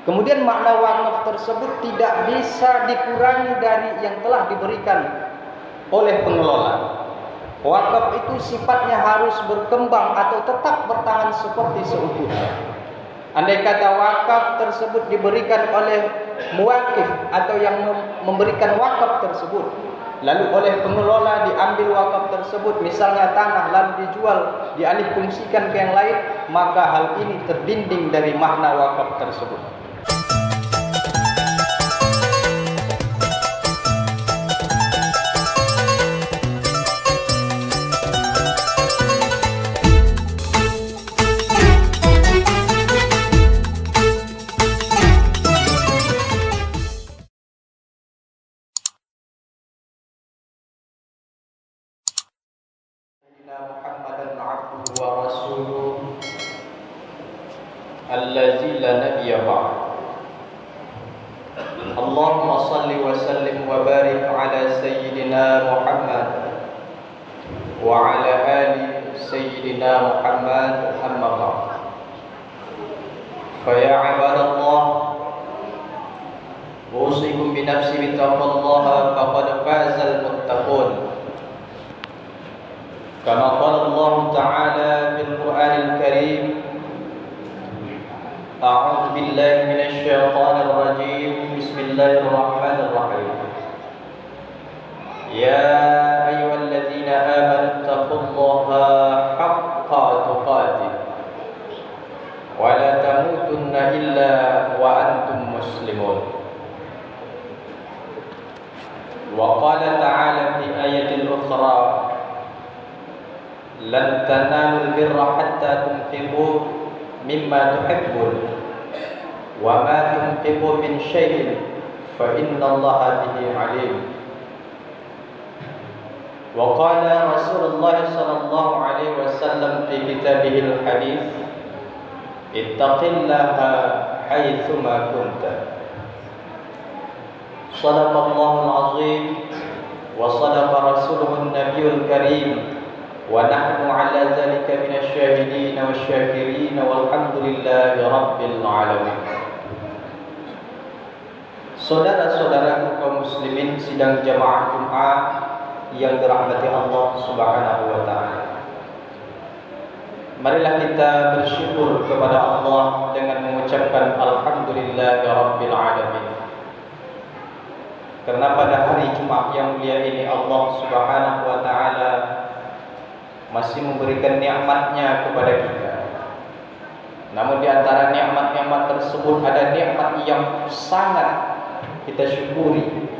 Kemudian makna wakaf tersebut tidak bisa dikurangi dari yang telah diberikan oleh pengelola. Wakaf itu sifatnya harus berkembang atau tetap bertahan seperti seutuhnya. Andai kata wakaf tersebut diberikan oleh muwakif atau yang memberikan wakaf tersebut, lalu oleh pengelola diambil wakaf tersebut, misalnya tanah, lalu dijual, dialihfungsikan ke yang lain, maka hal ini terdinding dari makna wakaf tersebut. Muhammadan abduhu wa rasuluhu allazi la nabiyya ba'd. Allahumma salli wa sallim wa barik ala sayyidina Muhammad wa ala ali sayyidina Muhammad, amma ba'd. Fa ya ibadallah, usikum bi nafsi bi taqwallaha faqad fazal muttaqun. Kama qala Allah Ta'ala fil Qur'anil Karim, a'udzu billahi minasy syaithanir rajim, bismillahirrahmanirrahim. Ya ayyuhalladzina amanu taqullaha haqqa tuqatih wa la tamutunna illa wa antum muslimun. Wa qala ta'ala fi ayatil ukhra, lan tanalul birra hatta tunfiqu mimma tuhibbun wa ma tunfiqu min syai'in fa innallaha bihi alim. Wa qala Rasulullah sallallahu alaihi wasallam fi kitabihil hadits, ittaqillaha haitsu ma kunta. Shadaqallahul azim wa shadaqa rasuluhun nabiyul karim, wa nahnu ala zalika minasyahidin wasyakirin walhamdulillahi rabbil alamin. Saudara-saudaraku kaum muslimin sidang jamaah Jumat yang dirahmati Allah Subhanahu wa taala, marilah kita bersyukur kepada Allah dengan mengucapkan alhamdulillahi rabbil alamin. Karena pada hari Jumat yang mulia ini Allah Subhanahu wa taala masih memberikan nikmatnya kepada kita. Namun di antara nikmat-nikmat tersebut ada nikmat yang sangat kita syukuri,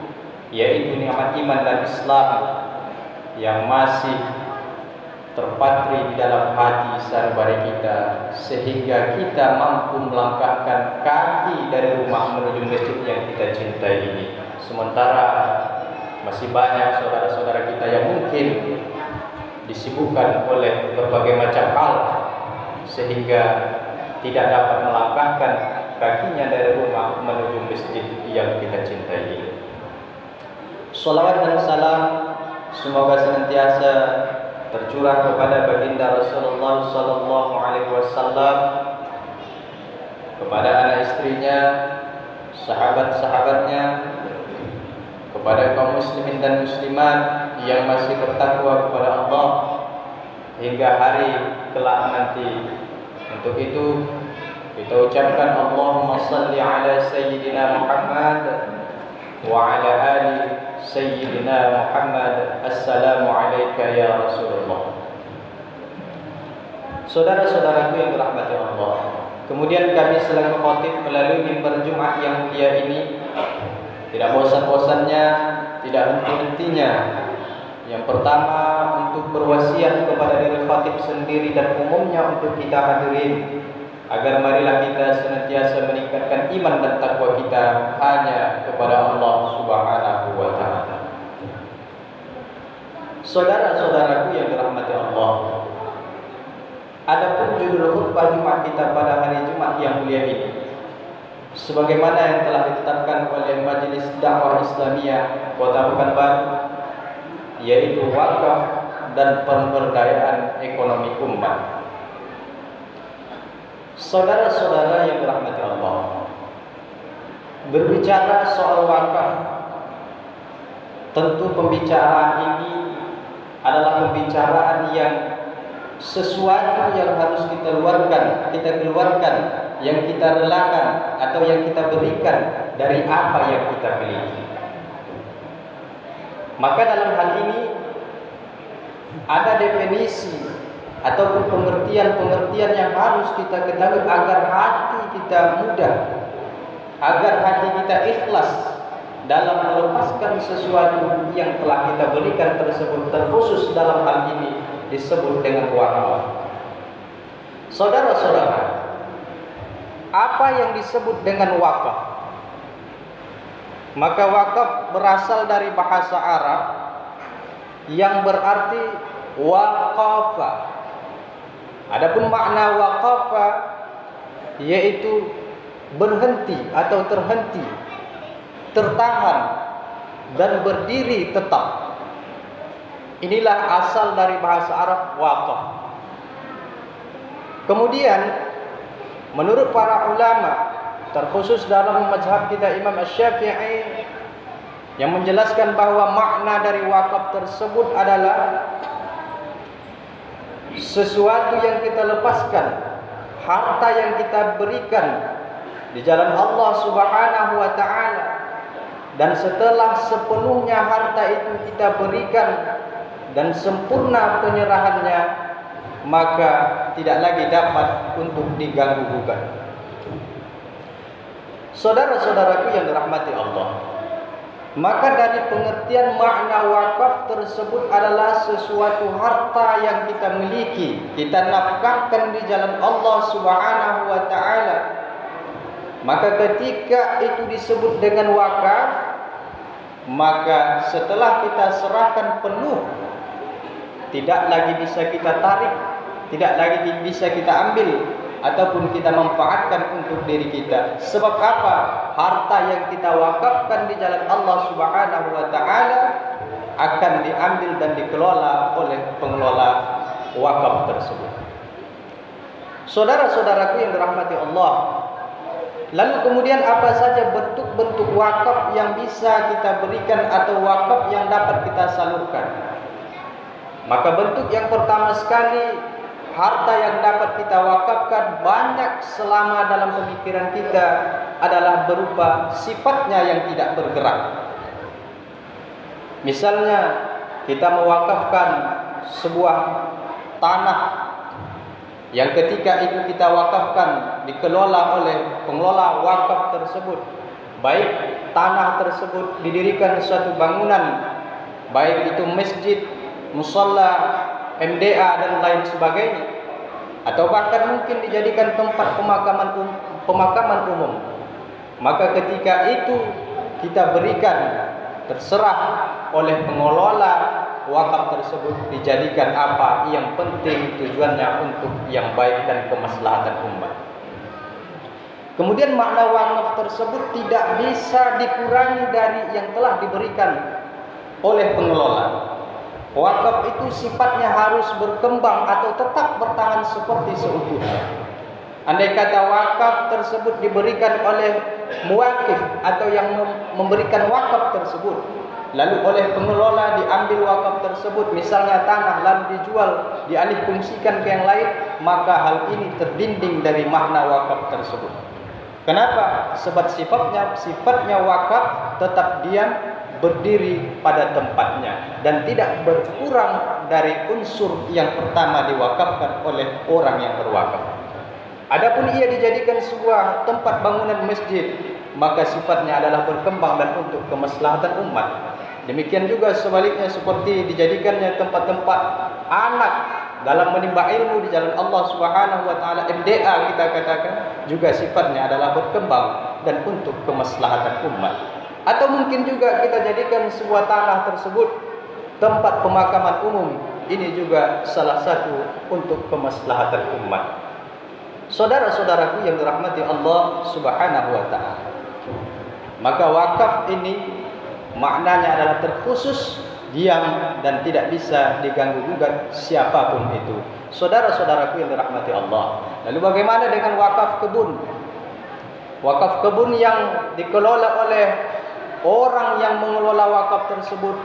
yaitu nikmat iman dan Islam yang masih terpatri di dalam hati sanubari kita, sehingga kita mampu melangkahkan kaki dari rumah menuju masjid yang kita cintai ini. Sementara masih banyak saudara-saudara kita yang mungkin disibukkan oleh berbagai macam hal sehingga tidak dapat melangkahkan kakinya dari rumah menuju masjid yang kita cintai ini. Salawat dan salam semoga senantiasa tercurah kepada baginda Rasulullah sallallahu alaihi wasallam, kepada anak istrinya, sahabat-sahabatnya, kepada kaum muslimin dan muslimat yang masih bertakwa kepada Allah hingga hari kelak nanti. Untuk itu kita ucapkan Allahumma salli ala sayyidina Muhammad wa ala ali sayyidina Muhammad. Assalamu alayka ya Rasulullah. Saudara-saudaraku yang dirahmati Allah, kemudian kami selaku khotib melalui mimbar Jumat yang mulia ini tidak bosan-bosannya, tidak henti-hentinya, yang pertama untuk berwasiat kepada diri khatib sendiri dan umumnya untuk kita hadirin, agar marilah kita senantiasa meningkatkan iman dan takwa kita hanya kepada Allah Subhanahu wa taala. Saudara-saudaraku yang dirahmati Allah, adapun judul khutbah Jumat kita pada hari Jumat yang mulia ini, sebagaimana yang telah ditetapkan oleh Majelis Dakwah Islamiyah Kota Pekanbaru, yaitu wakaf dan pemberdayaan ekonomi umat. Saudara-saudara yang dirahmati Allah, Berbicara soal wakaf, tentu pembicaraan ini adalah pembicaraan yang sesuatu yang harus kita keluarkan, yang kita relakan atau yang kita berikan dari apa yang kita miliki. Maka dalam hal ini ada definisi ataupun pengertian-pengertian yang harus kita ketahui agar hati kita mudah, agar hati kita ikhlas dalam melepaskan sesuatu yang telah kita berikan tersebut, terkhusus dalam hal ini disebut dengan wakaf. Saudara-saudara, apa yang disebut dengan wakaf? Maka wakaf berasal dari bahasa Arab yang berarti waqafa. Adapun makna waqafa yaitu berhenti atau terhenti, tertahan dan berdiri tetap. Inilah asal dari bahasa Arab waqaf. Kemudian menurut para ulama, terkhusus dalam mazhab kita Imam Asy-Syafi'i, yang menjelaskan bahwa makna dari wakaf tersebut adalah sesuatu yang kita lepaskan, harta yang kita berikan di jalan Allah Subhanahu wa taala, dan setelah sepenuhnya harta itu kita berikan dan sempurna penyerahannya, maka tidak lagi dapat untuk diganggu-gugat. Saudara-saudaraku yang dirahmati Allah, maka dari pengertian makna wakaf tersebut adalah sesuatu harta yang kita miliki, kita nafkahkan di jalan Allah Subhanahu wa taala. Maka ketika itu disebut dengan wakaf, maka setelah kita serahkan penuh, tidak lagi bisa kita tarik, tidak lagi bisa kita ambil ataupun kita manfaatkan untuk diri kita. Sebab apa? Harta yang kita wakafkan di jalan Allah Subhanahu wa taala akan diambil dan dikelola oleh pengelola wakaf tersebut. Saudara-saudaraku yang dirahmati Allah, lalu kemudian apa saja bentuk-bentuk wakaf yang bisa kita berikan atau wakaf yang dapat kita salurkan? Maka bentuk yang pertama sekali, harta yang dapat kita wakafkan banyak selama dalam pemikiran kita adalah berupa sifatnya yang tidak bergerak. Misalnya kita mewakafkan sebuah tanah yang ketika itu kita wakafkan dikelola oleh pengelola wakaf tersebut, baik tanah tersebut didirikan suatu bangunan, baik itu masjid, musalla, MDA dan lain sebagainya, atau bahkan mungkin dijadikan tempat pemakaman umum, maka ketika itu kita berikan, terserah oleh pengelola wakaf tersebut dijadikan apa yang penting, tujuannya untuk yang baik dan kemaslahatan umat. Kemudian makna wakaf tersebut tidak bisa dikurangi dari yang telah diberikan oleh pengelola. Wakaf itu sifatnya harus berkembang atau tetap bertahan seperti seutuhnya. Andai kata wakaf tersebut diberikan oleh muwakif atau yang memberikan wakaf tersebut, lalu oleh pengelola diambil wakaf tersebut, misalnya tanah, lalu dijual, dialihfungsikan ke yang lain, maka hal ini terdinding dari makna wakaf tersebut. Kenapa? Sebab sifatnya wakaf tetap diam, berdiri pada tempatnya dan tidak berkurang dari unsur yang pertama diwakafkan oleh orang yang berwakaf. Adapun ia dijadikan sebuah tempat bangunan masjid, maka sifatnya adalah berkembang dan untuk kemaslahatan umat. Demikian juga sebaliknya, seperti dijadikannya tempat-tempat anak dalam menimba ilmu di jalan Allah Subhanahu wa taala, MDA kita katakan, juga sifatnya adalah berkembang dan untuk kemaslahatan umat. Atau mungkin juga kita jadikan sebuah tanah tersebut tempat pemakaman umum, ini juga salah satu untuk kemaslahatan umat. Saudara-saudaraku yang dirahmati Allah Subhanahu wa taala, maka wakaf ini maknanya adalah terkhusus, diam dan tidak bisa diganggu-gugat siapapun itu. Saudara-saudaraku yang dirahmati Allah, lalu bagaimana dengan wakaf kebun? wakaf kebun yang dikelola oleh orang yang mengelola wakaf tersebut,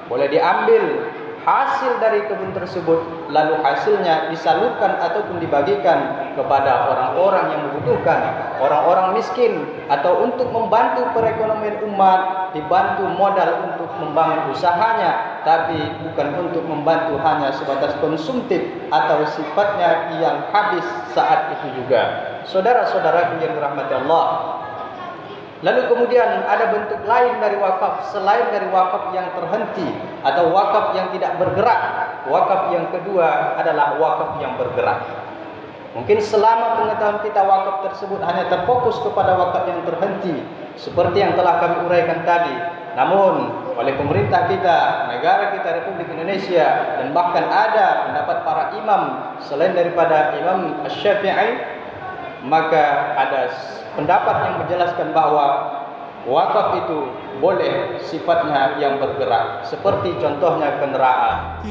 boleh diambil hasil dari kebun tersebut, lalu hasilnya disalurkan ataupun dibagikan kepada orang-orang yang membutuhkan, orang-orang miskin, atau untuk membantu perekonomian umat, dibantu modal untuk membangun usahanya, tapi bukan untuk membantu hanya sebatas konsumtif atau sifatnya yang habis saat itu juga. Saudara-saudaraku yang dirahmati Allah, lalu kemudian ada bentuk lain dari wakaf selain dari wakaf yang terhenti atau wakaf yang tidak bergerak. Wakaf yang kedua adalah wakaf yang bergerak. Mungkin selama pengetahuan kita wakaf tersebut hanya terfokus kepada wakaf yang terhenti, seperti yang telah kami uraikan tadi. Namun oleh pemerintah kita, negara kita Republik Indonesia, dan bahkan ada pendapat para imam selain daripada Imam Asy-Syafi'i, maka ada pendapat yang menjelaskan bahwa wakaf itu boleh sifatnya yang bergerak, seperti contohnya kendaraan.